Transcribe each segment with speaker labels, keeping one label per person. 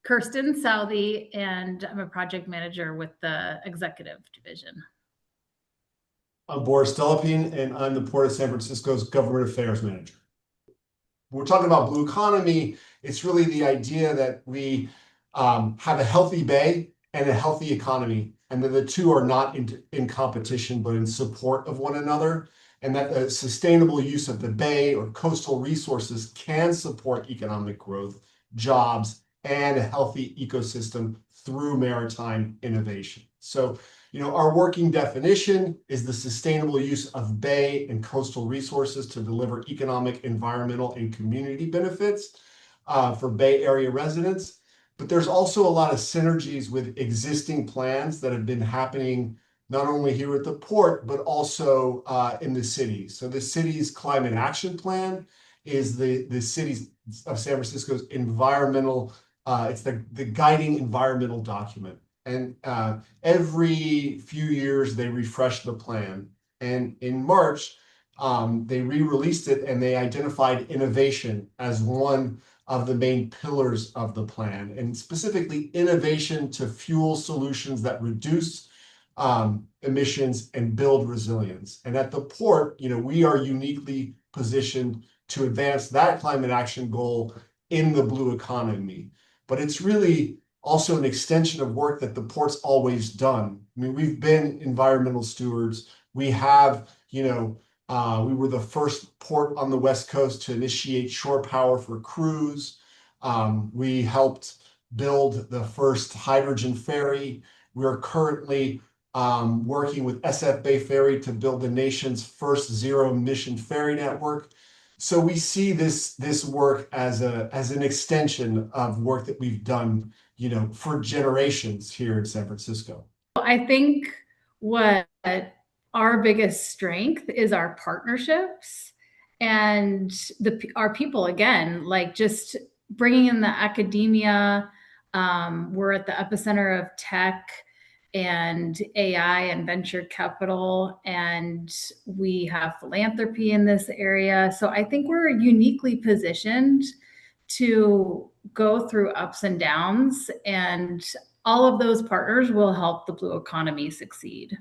Speaker 1: Kirsten, Southey, and I'm a project manager with the executive division.
Speaker 2: I'm Boris Delepine, and I'm the Port of San Francisco's Government Affairs Manager. When we're talking about blue economy, it's really the idea that we have a healthy bay and a healthy economy, and that the two are not in competition, but in support of one another, and that the sustainable use of the bay or coastal resources can support economic growth, jobs, and a healthy ecosystem through maritime innovation. So, our working definition is the sustainable use of bay and coastal resources to deliver economic, environmental, and community benefits for Bay Area residents. But there's also a lot of synergies with existing plans that have been happening not only here at the port, but also in the city. So the city's climate action plan is the city of San Francisco's environmental, it's the guiding environmental document. And every few years, they refresh the plan. And in March, they re-released it and they identified innovation as one of the main pillars of the plan, and specifically innovation to fuel solutions that reduce emissions and build resilience. And at the port, we are uniquely positioned to advance that climate action goal in the blue economy. But it's really also an extension of work that the port's always done. I mean, we've been environmental stewards. We have, we were the first port on the West Coast to initiate shore power for cruise. We helped build the first hydrogen ferry. We're currently working with SF Bay Ferry to build the nation's first zero-emission ferry network. So we see this work as an extension of work that we've done, for generations here in San Francisco.
Speaker 1: I think what our biggest strength is our partnerships and our people, again, like just bringing in the academia. We're at the epicenter of tech and AI and venture capital, and we have philanthropy in this area. So I think we're uniquely positioned to go through ups and downs, and all of those partners will help the blue economy succeed.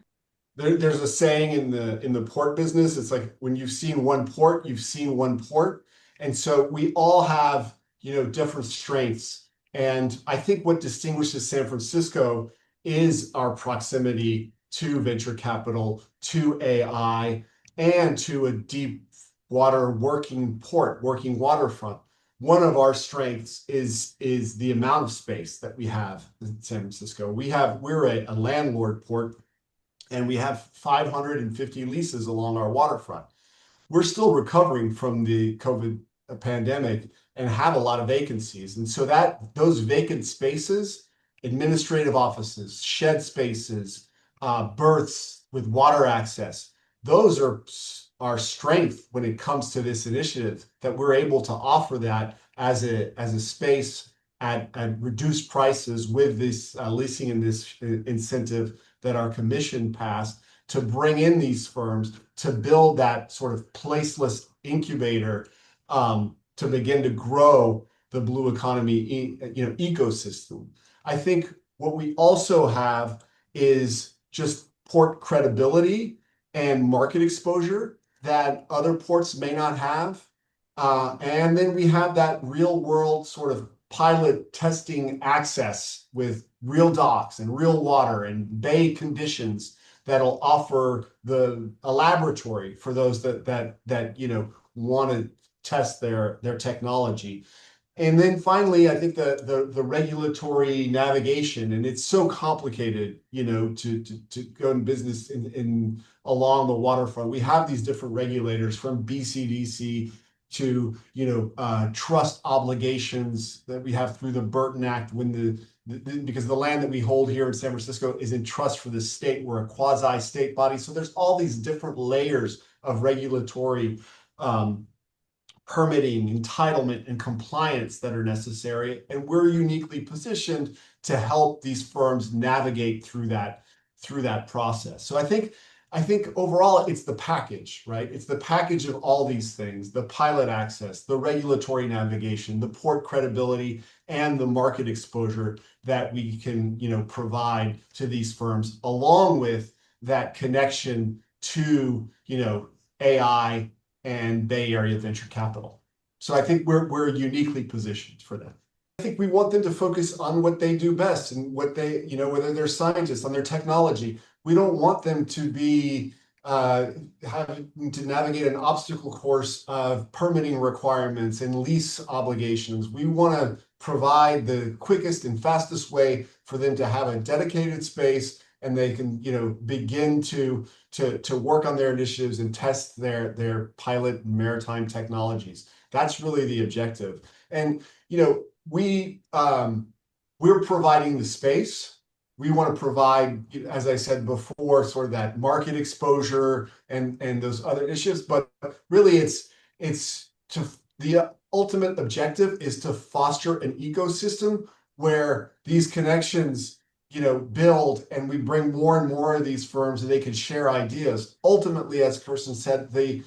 Speaker 2: There's a saying in the port business. It's like when you've seen one port, you've seen one port. And so we all have, different strengths. And I think what distinguishes San Francisco is our proximity to venture capital, to AI, and to a deep water working port, working waterfront. One of our strengths is the amount of space that we have in San Francisco. We're a landlord port, and we have 550 leases along our waterfront. We're still recovering from the COVID pandemic and have a lot of vacancies. And so those vacant spaces, administrative offices, shed spaces, berths with water access, those are our strength when it comes to this initiative, that we're able to offer that as a space at reduced prices with this leasing and this incentive that our commission passed to bring in these firms to build that sort of placeless incubator to begin to grow the blue economy ecosystem. I think what we also have is just port credibility and market exposure that other ports may not have. And then we have that real world sort of pilot testing access with real docks and real water and bay conditions that'll offer a laboratory for those that want to test their technology. And then finally, I think the regulatory navigation, and it's so complicated, to go in business in along the waterfront. We have these different regulators from BCDC to trust obligations that we have through the Burton Act because the land that we hold here in San Francisco is in trust for the state. We're a quasi-state body. So there's all these different layers of regulatory permitting, entitlement, and compliance that are necessary. And we're uniquely positioned to help these firms navigate through that process. So I think I think overall it's the package, right? It's the package of all these things, the pilot access, the regulatory navigation, the port credibility, and the market exposure that we can, provide to these firms, along with that connection to, AI and Bay Area venture capital. So I think we're uniquely positioned for that. I think we want them to focus on what they do best and what they, whether they're scientists, on their technology. We don't want them to be having to navigate an obstacle course of permitting requirements and lease obligations. We want to provide the quickest and fastest way for them to have a dedicated space, and they can, begin to work on their initiatives and test their pilot maritime technologies. That's really the objective. And we're providing the space. We want to provide, as I said before, sort of that market exposure and those other issues. But really, it's to the ultimate objective is to foster an ecosystem where these connections, build, and we bring more and more of these firms and they can share ideas. Ultimately, as Kirsten said, the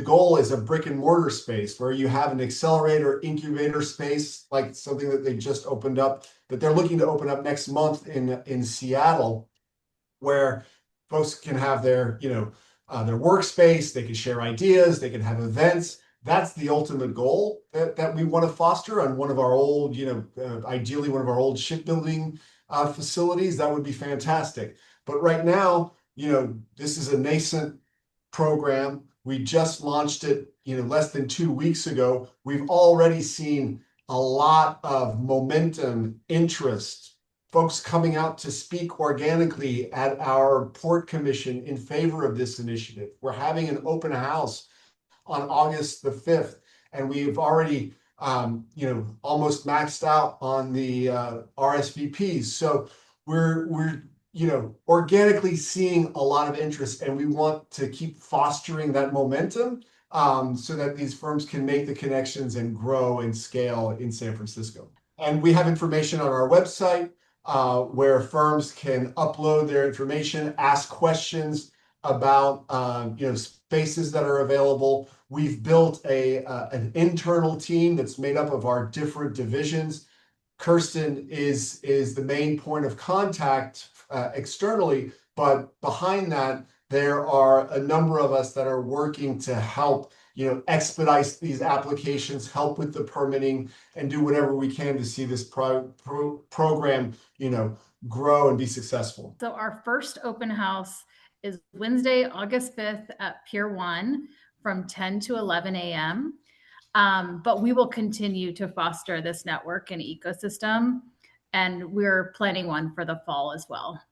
Speaker 2: goal is a brick and mortar space where you have an accelerator incubator space, like something that they just opened up, that they're looking to open up next month in Seattle, where folks can have their workspace, they can share ideas, they can have events. That's the ultimate goal that we want to foster on one of our old, ideally one of our old shipbuilding facilities. That would be fantastic. But right now, this is a nascent program. We just launched it, less than 2 weeks ago. We've already seen a lot of momentum, interest, folks coming out to speak organically at our port commission in favor of this initiative. We're having an open house on August the 5th, and we've already, almost maxed out on the RSVPs. So we're organically seeing a lot of interest, and we want to keep fostering that momentum so that these firms can make the connections and grow and scale in San Francisco. And we have information on our website where firms can upload their information, ask questions about spaces that are available. We've built an internal team that's made up of our different divisions. Kirsten is the main point of contact externally, but behind that, there are a number of us that are working to help, expedite these applications, help with the permitting, and do whatever we can to see this program, grow and be successful.
Speaker 1: So our first open house is Wednesday, August 5th at Pier 1 from 10 to 11 a.m. But we will continue to foster this network and ecosystem, and we're planning one for the fall as well.